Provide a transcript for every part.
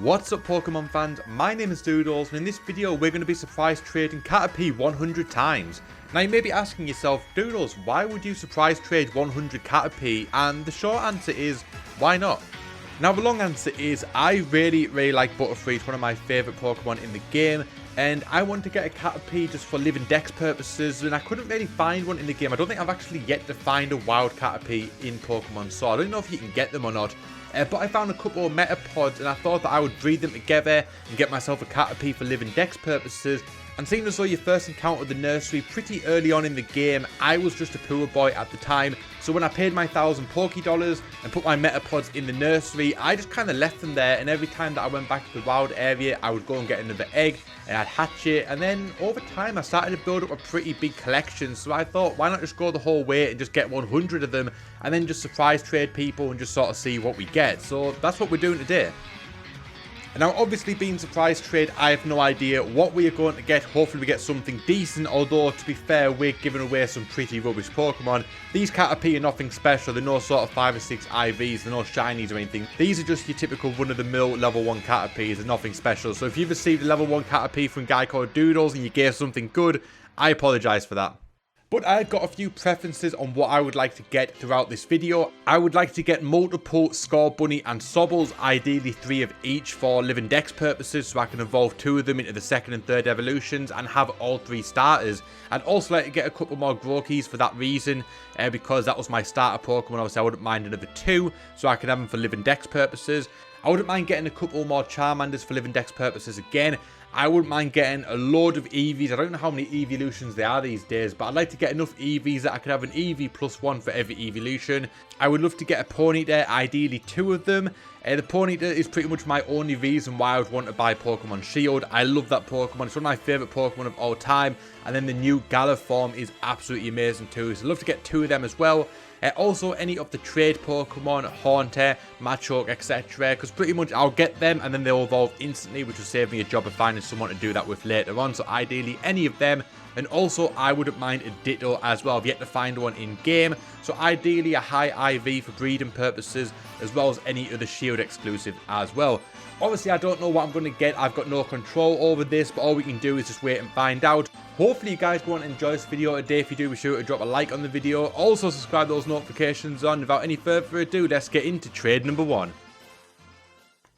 What's up Pokemon fans, my name is Doodles and in this video we're going to be surprise trading Caterpie 100 times. Now you may be asking yourself, Doodles, why would you surprise trade 100 Caterpie? And the short answer is, why not? Now the long answer is, I really like Butterfree, it's one of my favourite Pokemon in the game. And I want to get a Caterpie just for Living Dex purposes, and I couldn't really find one in the game. I don't think I've actually yet to find a wild Caterpie in Pokemon, so I don't know if you can get them or not. But I found a couple of Metapods, and I thought that I would breed them together and get myself a Caterpie for Living Dex purposes. And seeing as though you first encountered the nursery pretty early on in the game, I was just a poor boy at the time. So when I paid my 1,000 Poké-Dollars and put my Metapods in the nursery, I just kind of left them there. And every time that I went back to the wild area, I would go and get another egg and I'd hatch it. And then over time, I started to build up a pretty big collection. So I thought, why not just go the whole way and just get 100 of them and then just surprise trade people and just sort of see what we get. So that's what we're doing today. And now obviously being surprise trade, I have no idea what we are going to get. Hopefully we get something decent, although to be fair, we're giving away some pretty rubbish Pokemon. These Caterpie are nothing special, they're no sort of 5 or 6 IVs, they're no shinies or anything. These are just your typical run-of-the-mill level 1 Caterpies, they're nothing special. So if you've received a level 1 Caterpie from a guy called Doodles and you gave something good, I apologise for that. But I've got a few preferences on what I would like to get throughout this video. I would like to get multiple Scorbunny and Sobbles, ideally 3 of each for Living Dex purposes, so I can evolve 2 of them into the 2nd and 3rd evolutions and have all 3 starters. I'd also like to get a couple more Grokis for that reason, because that was my starter Pokemon. Obviously I wouldn't mind another 2, so I can have them for Living Dex purposes. I wouldn't mind getting a couple more Charmanders for Living Dex purposes again. I wouldn't mind getting a load of Eevees. I don't know how many evolutions there are these days, but I'd like to get enough Eevees that I could have an Eevee plus 1 for every evolution. I would love to get a Ponyta, ideally 2 of them. The Ponyta is pretty much my only reason why I would want to buy Pokemon Shield. I love that Pokemon. It's one of my favourite Pokemon of all time. And then the new Galar form is absolutely amazing too. So I'd love to get 2 of them as well. Also, any of the trade Pokemon, Haunter, Machoke, etc. Because pretty much I'll get them and then they'll evolve instantly, which will save me a job of finding someone to do that with later on. So ideally, any of them. And also, I wouldn't mind a Ditto as well. I've yet to find one in-game. So ideally, a high IV for breeding purposes, as well as any other Shield exclusive as well. Obviously, I don't know what I'm going to get. I've got no control over this, but all we can do is just wait and find out. Hopefully, you guys go and enjoy this video today. If you do, be sure to drop a like on the video. Also, subscribe those notifications on. Without any further ado, let's get into trade number 1.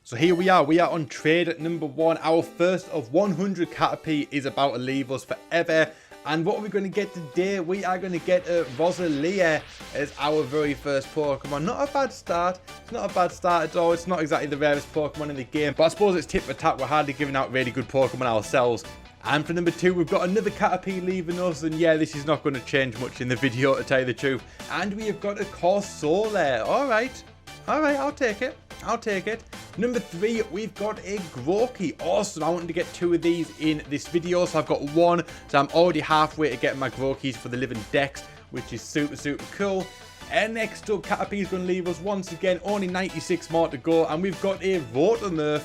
So here we are on trade number 1. Our first of 100 Caterpie is about to leave us forever. And what are we going to get today? We are going to get a Rosalia as our very first Pokemon. Not a bad start. It's not a bad start at all. It's not exactly the rarest Pokemon in the game. But I suppose it's tit for tat. We're hardly giving out really good Pokemon ourselves. And for number 2, we've got another Caterpie leaving us. And yeah, this is not going to change much in the video, to tell you the truth. And we have got a Corsola. Alright, I'll take it. I'll take it. Number 3, we've got a Grookey. Awesome. I wanted to get 2 of these in this video, so I've got 1. So I'm already halfway to getting my Grookeys for the Living Dex, which is super cool. And next up, Caterpie is going to leave us once again. Only 96 more to go. And we've got a Rotomurf.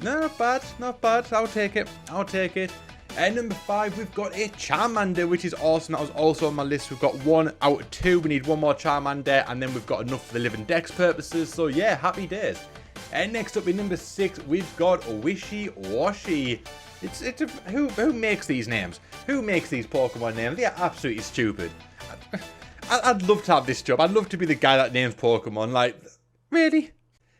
No, not bad. Not bad. I'll take it. I'll take it. And number 5, we've got a Charmander, which is awesome. That was also on my list. We've got 1 out of 2. We need 1 more Charmander, and then we've got enough for the Living Dex purposes. So yeah, happy days. And next up in number 6, we've got Wishy Washy. Who makes these names? Who makes these Pokemon names? They are absolutely stupid. I'd love to have this job. I'd love to be the guy that names Pokemon. Like, really?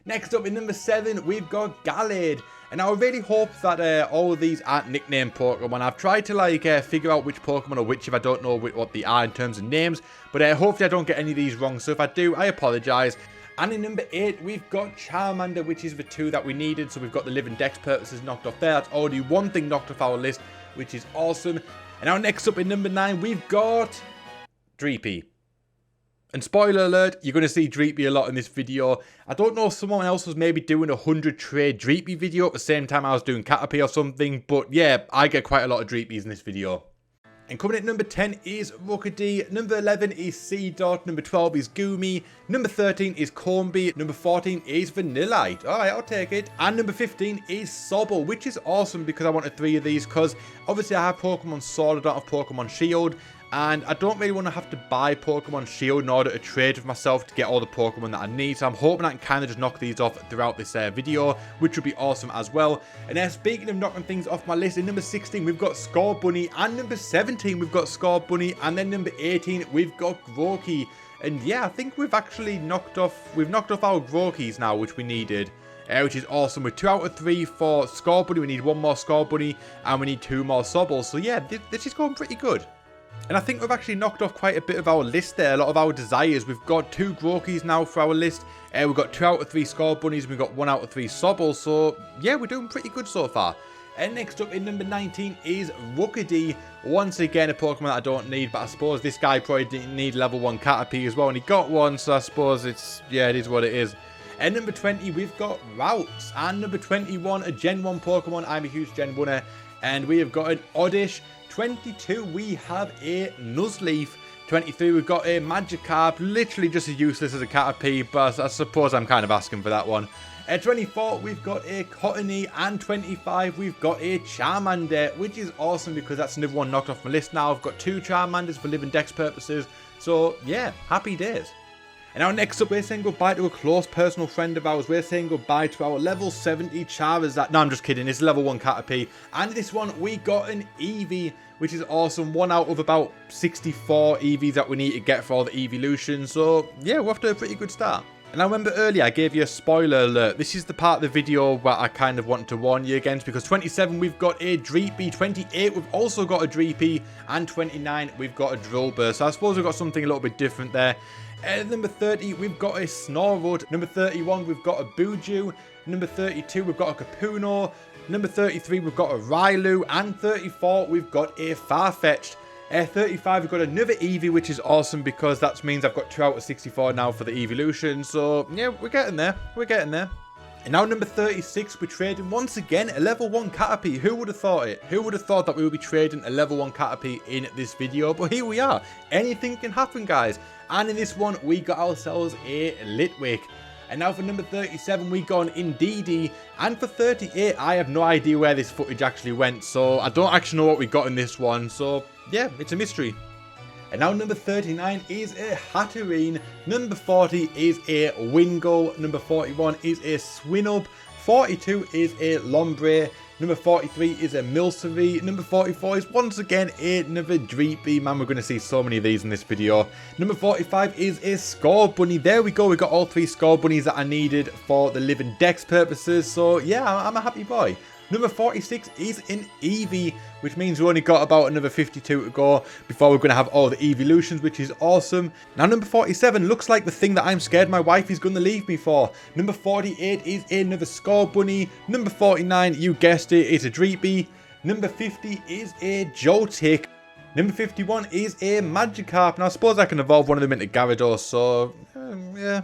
Next up in number 7, we've got Gallade. And I really hope that all of these aren't nickname Pokemon. I've tried to figure out which Pokemon are which if I don't know what they are in terms of names. But hopefully I don't get any of these wrong. So if I do, I apologise. And in number 8, we've got Charmander, which is the 2 that we needed. So we've got the Living Dex purposes knocked off there. That's already 1 thing knocked off our list, which is awesome. And now next up in number 9, we've got Dreepy. And spoiler alert, you're going to see Dreepy a lot in this video. I don't know if someone else was maybe doing a 100 trade Dreepy video at the same time I was doing Caterpie or something. But yeah, I get quite a lot of Dreepies in this video. And coming in at number 10 is Rookidee. Number 11 is Seedot. Number 12 is Goomy. Number 13 is Combee. Number 14 is Vanillite. Alright, I'll take it. And number 15 is Sobble, which is awesome because I wanted 3 of these. Because obviously I have Pokemon Sword, I don't have Pokemon Shield. And I don't really want to have to buy Pokemon Shield in order to trade with myself to get all the Pokemon that I need. So I'm hoping I can kind of just knock these off throughout this video, which would be awesome as well. And then speaking of knocking things off my list, in number 16, we've got Scorbunny. And number 17, we've got Scorbunny. And then number 18, we've got Grookey. And yeah, I think we've actually knocked off our Grookeys now, which we needed. Which is awesome. With 2 out of 3 for Scorbunny. We need 1 more Scorbunny. And we need 2 more Sobbles. So yeah, this is going pretty good. And I think we've actually knocked off quite a bit of our list there, a lot of our desires. We've got 2 Grookeys now for our list. We've got 2 out of 3 Scorbunnies. We've got 1 out of 3 Sobbles. So, yeah, we're doing pretty good so far. And next up in number 19 is Rookidee. Once again, a Pokemon that I don't need, but I suppose this guy probably didn't need level 1 Caterpie as well, and he got one, so I suppose it is what it is. And number 20, we've got Routes. And number 21, a Gen 1 Pokemon. I'm a huge Gen 1er. And we have got an Oddish. 22, we have a Nuzleaf. 23, we've got a Magikarp, literally just as useless as a Caterpie, but I suppose I'm kind of asking for that one. At 24, we've got a Cottony, and 25, we've got a Charmander, which is awesome because that's another one knocked off my list now. I've got 2 Charmanders for Living Dex purposes, so yeah, happy days. And now next up, we're saying goodbye to a close personal friend of ours. We're saying goodbye to our level 70 Charizard. No, I'm just kidding. It's level 1 Caterpie. And this one, we got an Eevee, which is awesome. 1 out of about 64 Eevees that we need to get for all the evolutions. So, yeah, we're off to a pretty good start. And I remember earlier I gave you a spoiler alert. This is the part of the video where I kind of want to warn you against, because 27 we've got a Dreepy, 28 we've also got a Dreepy, and 29 we've got a Drillbur. So I suppose we've got something a little bit different there. At number 30 we've got a Snorwood. Number 31 we've got a Buju. Number 32 we've got a Capuno. Number 33 we've got a Rylu, and 34 we've got a Farfetch'd. 35 we've got another Eevee, which is awesome because that means I've got 2 out of 64 now for the evolution. So yeah, we're getting there. We're getting there. And now number 36, we're trading once again a level 1 Caterpie. Who would have thought it? Who would have thought that we would be trading a level 1 Caterpie in this video? But here we are. Anything can happen, guys. And in this one, we got ourselves a Litwick. And now for number 37, we got an Indeedee. And for 38, I have no idea where this footage actually went. So I don't actually know what we got in this one. So yeah, it's a mystery. And now number 39 is a Hatterene. Number 40 is a Wingull. Number 41 is a Swinub. 42 is a Lombre. Number 43 is a Milcery. Number 44 is once again another Dreepy. Man, we're going to see so many of these in this video. Number 45 is a Scorbunny. There we go. We got all 3 Scorbunnies that I needed for the Living Dex purposes. So yeah, I'm a happy boy. Number 46 is an Eevee, which means we only got about another 52 to go before we're going to have all the evolutions, which is awesome. Now, number 47 looks like the thing that I'm scared my wife is going to leave me for. Number 48 is another Scorbunny. Number 49, you guessed it, is a Dreepy. Number 50 is a Joltik. Number 51 is a Magikarp. Now, I suppose I can evolve one of them into Gyarados, so yeah.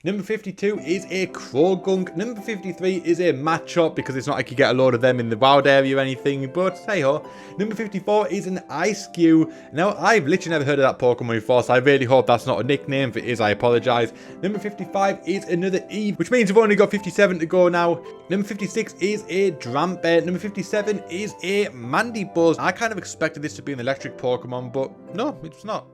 Number 52 is a Krogunk. Number 53 is a Machop, because it's not like you get a load of them in the wild area or anything, but hey ho. Number 54 is an Ice-Cube. Now, I've literally never heard of that Pokemon before, so I really hope that's not a nickname. If it is, I apologise. Number 55 is another Eve, which means we've only got 57 to go now. Number 56 is a Dramper. Number 57 is a Mandibuzz. I kind of expected this to be an electric Pokemon, but no, it's not.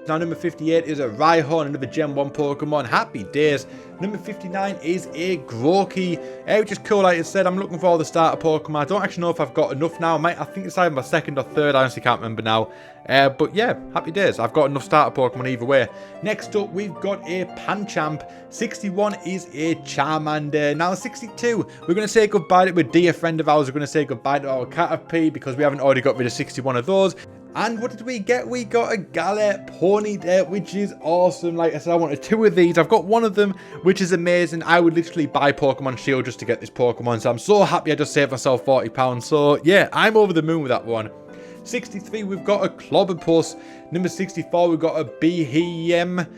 Now, number 58 is a Rhyhorn, another Gen 1 Pokemon. Happy days. Number 59 is a Grookey, which is cool. Like I said, I'm looking for all the starter Pokemon. I don't actually know if I've got enough now. I think it's either my 2nd or 3rd. I honestly can't remember now. But yeah, happy days. I've got enough starter Pokemon either way. Next up, we've got a Pancham. 61 is a Charmander. Now, 62, we're going to say goodbye to a dear friend of ours. We're going to say goodbye to our Caterpie because we haven't already got rid of 61 of those. And what did we get? We got a Galar Ponyta, which is awesome. Like I said, I wanted 2 of these. I've got 1 of them, which is amazing. I would literally buy Pokemon Shield just to get this Pokemon. So I'm so happy I just saved myself £40. So yeah, I'm over the moon with that one. 63, we've got a Clobberpuss. Number 64, we've got a Behem.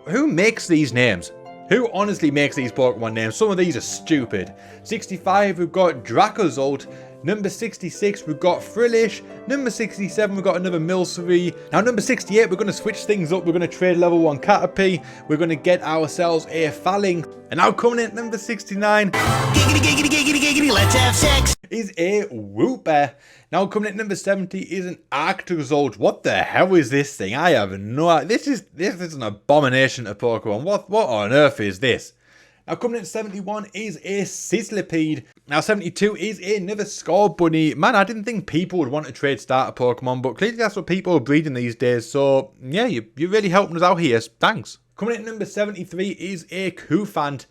Who makes these names? Who honestly makes these Pokemon names? Some of these are stupid. 65, we've got Dracozolt. Number 66, we've got Frillish. Number 67, we've got another Milcery. Now, number 68, we're going to switch things up. We're going to trade level 1 Caterpie. We're going to get ourselves a Falling. And now coming in at number 69, Giggity, giggity, giggity, giggity, let's have sex. is a Wooper. Now coming at number 70 is an Arctozolt. What the hell is this thing? I have no idea. This is an abomination to Pokemon. What on earth is this? Now coming in at 71 is a Sizzlipede. Now 72 is another Scorbunny. Man, I didn't think people would want to trade starter Pokemon, but clearly that's what people are breeding these days. So yeah, you're really helping us out here. Thanks. Coming in at number 73 is a Koufant.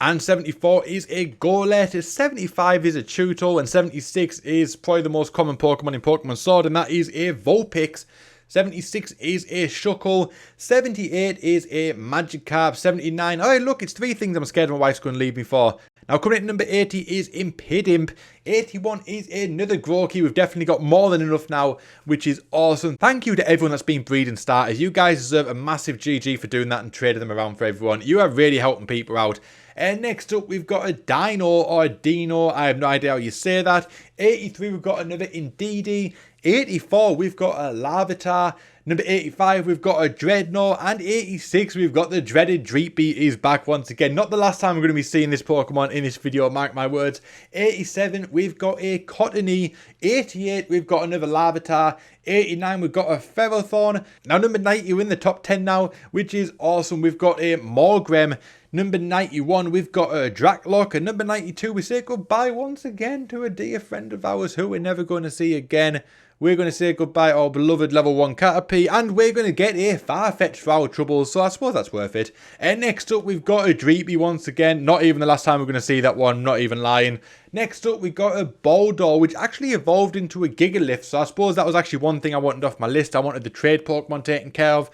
And 74 is a Golett, 75 is a Chewtle, and 76 is probably the most common Pokemon in Pokemon Sword, and that is a Vulpix. 76 is a Shuckle, 78 is a Magikarp, 79, oh look, it's 3 things I'm scared my wife's going to leave me for. Now coming in at number 80 is Impidimp, 81 is another Grookey. We've definitely got more than enough now, which is awesome. Thank you to everyone that's been breeding starters. You guys deserve a massive GG for doing that and trading them around for everyone. You are really helping people out. And next up, we've got a Dino or a Dino. I have no idea how you say that. 83, we've got another Indeedee. 84, we've got a Larvitar. Number 85, we've got a Dreadnought. And 86, we've got the dreaded Dreepy is back once again. Not the last time we're going to be seeing this Pokemon in this video, mark my words. 87, we've got a Cottony. 88, we've got another Larvitar. 89, we've got a Ferrothorn. Now, number 90, we're in the top 10 now, which is awesome. We've got a Morgrem. Number 91, we've got a Draklock. And number 92, we say goodbye once again to a dear friend of ours who we're never going to see again. We're going to say goodbye to our beloved level 1 Caterpie, and we're going to get a Farfetch'd for our troubles, so I suppose that's worth it. And next up, we've got a Dreepy once again. Not even the last time we're going to see that one, not even lying. Next up, we got a Boldore, which actually evolved into a Gigalith, so I suppose that was actually one thing I wanted off my list. I wanted the trade Pokemon taken care of.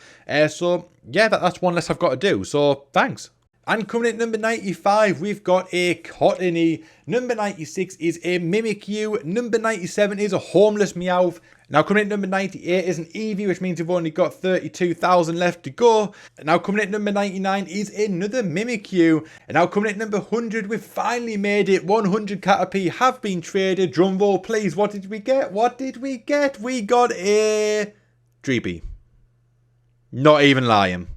So, yeah, that's one less I've got to do, so thanks. And coming in at number 95, we've got a Cottony. Number 96 is a Mimikyu. Number 97 is a Homeless Meowth. Now coming in at number 98 is an Eevee, which means we've only got 32,000 left to go. And now coming in at number 99 is another Mimikyu. And now coming in at number 100, we've finally made it. 100 Caterpie have been traded. Drumroll, please. What did we get? What did we get? We got a Dreepy. Not even lying.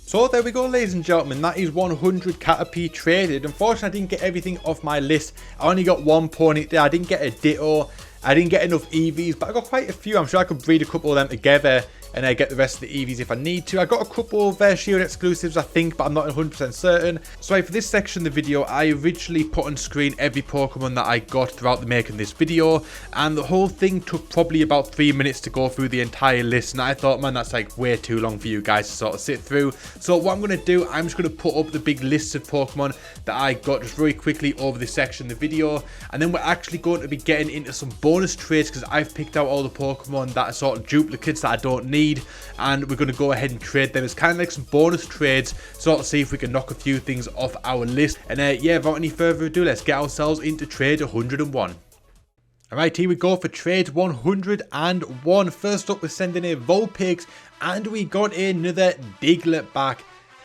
So there we go, ladies and gentlemen, that is 100 Caterpie traded. Unfortunately, I didn't get everything off my list. I only got one Ponyta. I didn't get a Ditto. I didn't get enough Eevees, but I got quite a few. I'm sure I could breed a couple of them together and get the rest of the Eevees if I need to. I got a couple of Shield exclusives, I think, but I'm not 100% certain. So for this section of the video, I originally put on screen every Pokemon that I got throughout the making of this video, and the whole thing took probably about 3 minutes to go through the entire list, and I thought, man, that's like way too long for you guys to sort of sit through. So what I'm going to do, I'm just going to put up the big list of Pokemon that I got just very quickly over this section of the video, and then we're actually going to be getting into some bonus trades because I've picked out all the Pokemon that are sort of duplicates that I don't need, and we're going to go ahead and trade them. It's kind of like some bonus trades, sort of see if we can knock a few things off our list. And yeah, without any further ado, let's get ourselves into trade 101. Alright, here we go for trade 101. First up, we're sending a Vulpix, and we got another Diglett back.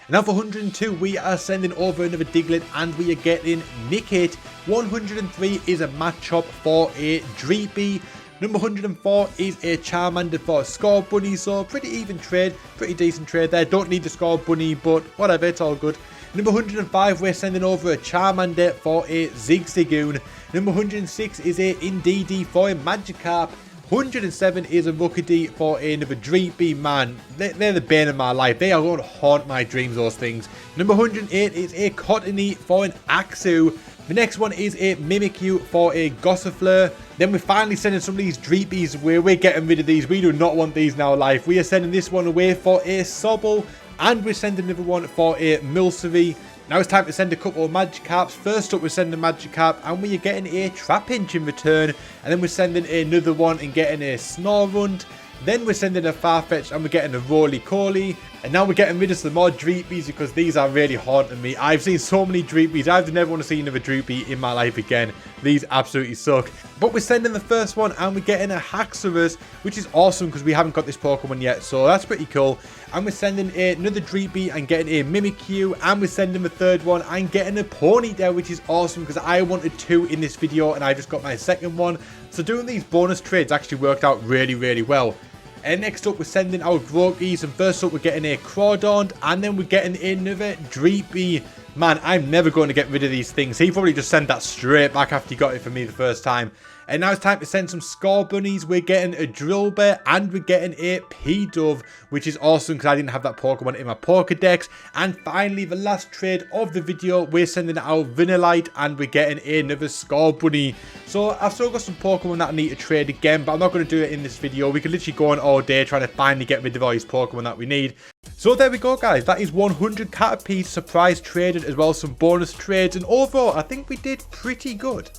Now for 102, we are sending over another Diglett, and we are getting Nickit. 103 is a Machop for a Dreepy. Number 104 is a Charmander for a Scorbunny, so pretty even trade, pretty decent trade there. Don't need the Scorbunny, but whatever, it's all good. Number 105, we're sending over a Charmander for a Zigzagoon. Number 106 is a Indeedee for a Magikarp. 107 is a Rookidee for another Dreepy. Man, they're the bane of my life. They are going to haunt my dreams, those things. Number 108 is a Cottony for an Axew. The next one is a Mimikyu for a Gossifleur. Then we're finally sending some of these Dreepies where we're getting rid of these. We do not want these in our life. We are sending this one away for a Sobble, and we're sending another one for a Milcery. Now it's time to send a couple of Magikarps. First up, we're sending a Magikarp, and we are getting a Trapinch in return. And then we're sending another one and getting a Snorunt. Then we're sending a Farfetch'd, and we're getting a Roly-Coly. And now we're getting rid of some more Dreepies because these are really haunting me. I've seen so many Dreepies. I never want to see another Dreepy in my life again. These absolutely suck. But we're sending the first one and we're getting a Haxorus, which is awesome because we haven't got this Pokemon yet. So that's pretty cool. And we're sending another Dreepy and getting a Mimikyu. And we're sending the third one and getting a Ponytail, which is awesome because I wanted 2 in this video and I just got my second one. So doing these bonus trades actually worked out really, really well. And next up, we're sending our Grokeys, and first up, we're getting a Crawdaunt, and then we're getting another Dreepy. Man, I'm never going to get rid of these things. He probably just sent that straight back after he got it for me the first time. And now it's time to send some Score Bunnies. We're getting a Drillbur and we're getting a P-Dove, which is awesome because I didn't have that Pokemon in my Pokedex. And finally, the last trade of the video, we're sending out Vanillite and we're getting another Score Bunny. So I've still got some Pokemon that I need to trade again, but I'm not going to do it in this video. We could literally go on all day trying to finally get rid of all these Pokemon that we need. So there we go, guys. That is 100 Caterpie surprise traded, as well as some bonus trades. And overall, I think we did pretty good.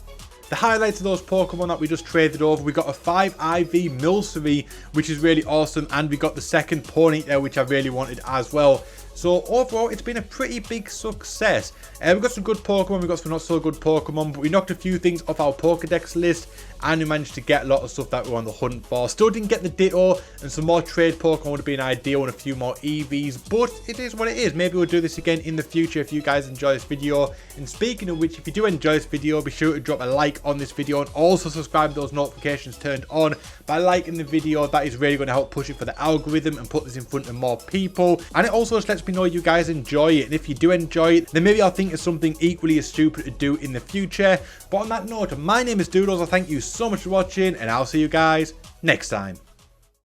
The highlights of those Pokemon that we just traded over, we got a 5 IV Milcery, which is really awesome, and we got the second Ponytail, which I really wanted as well. So overall, it's been a pretty big success. We've got some good Pokemon, we've got some not so good Pokemon, but we knocked a few things off our Pokedex list, and we managed to get a lot of stuff that we were on the hunt for. Still didn't get the Ditto, and some more trade Pokemon would have been ideal, and a few more EVs, but it is what it is. Maybe we'll do this again in the future if you guys enjoy this video. And speaking of which, if you do enjoy this video, be sure to drop a like on this video, and also subscribe with those notifications turned on. By liking the video, that is really going to help push it for the algorithm and put this in front of more people. And it also just lets me know you guys enjoy it, and if you do enjoy it, then maybe I'll think of something equally as stupid to do in the future. But on that note, my name is Doodles. I thank you so much for watching, and I'll see you guys next time.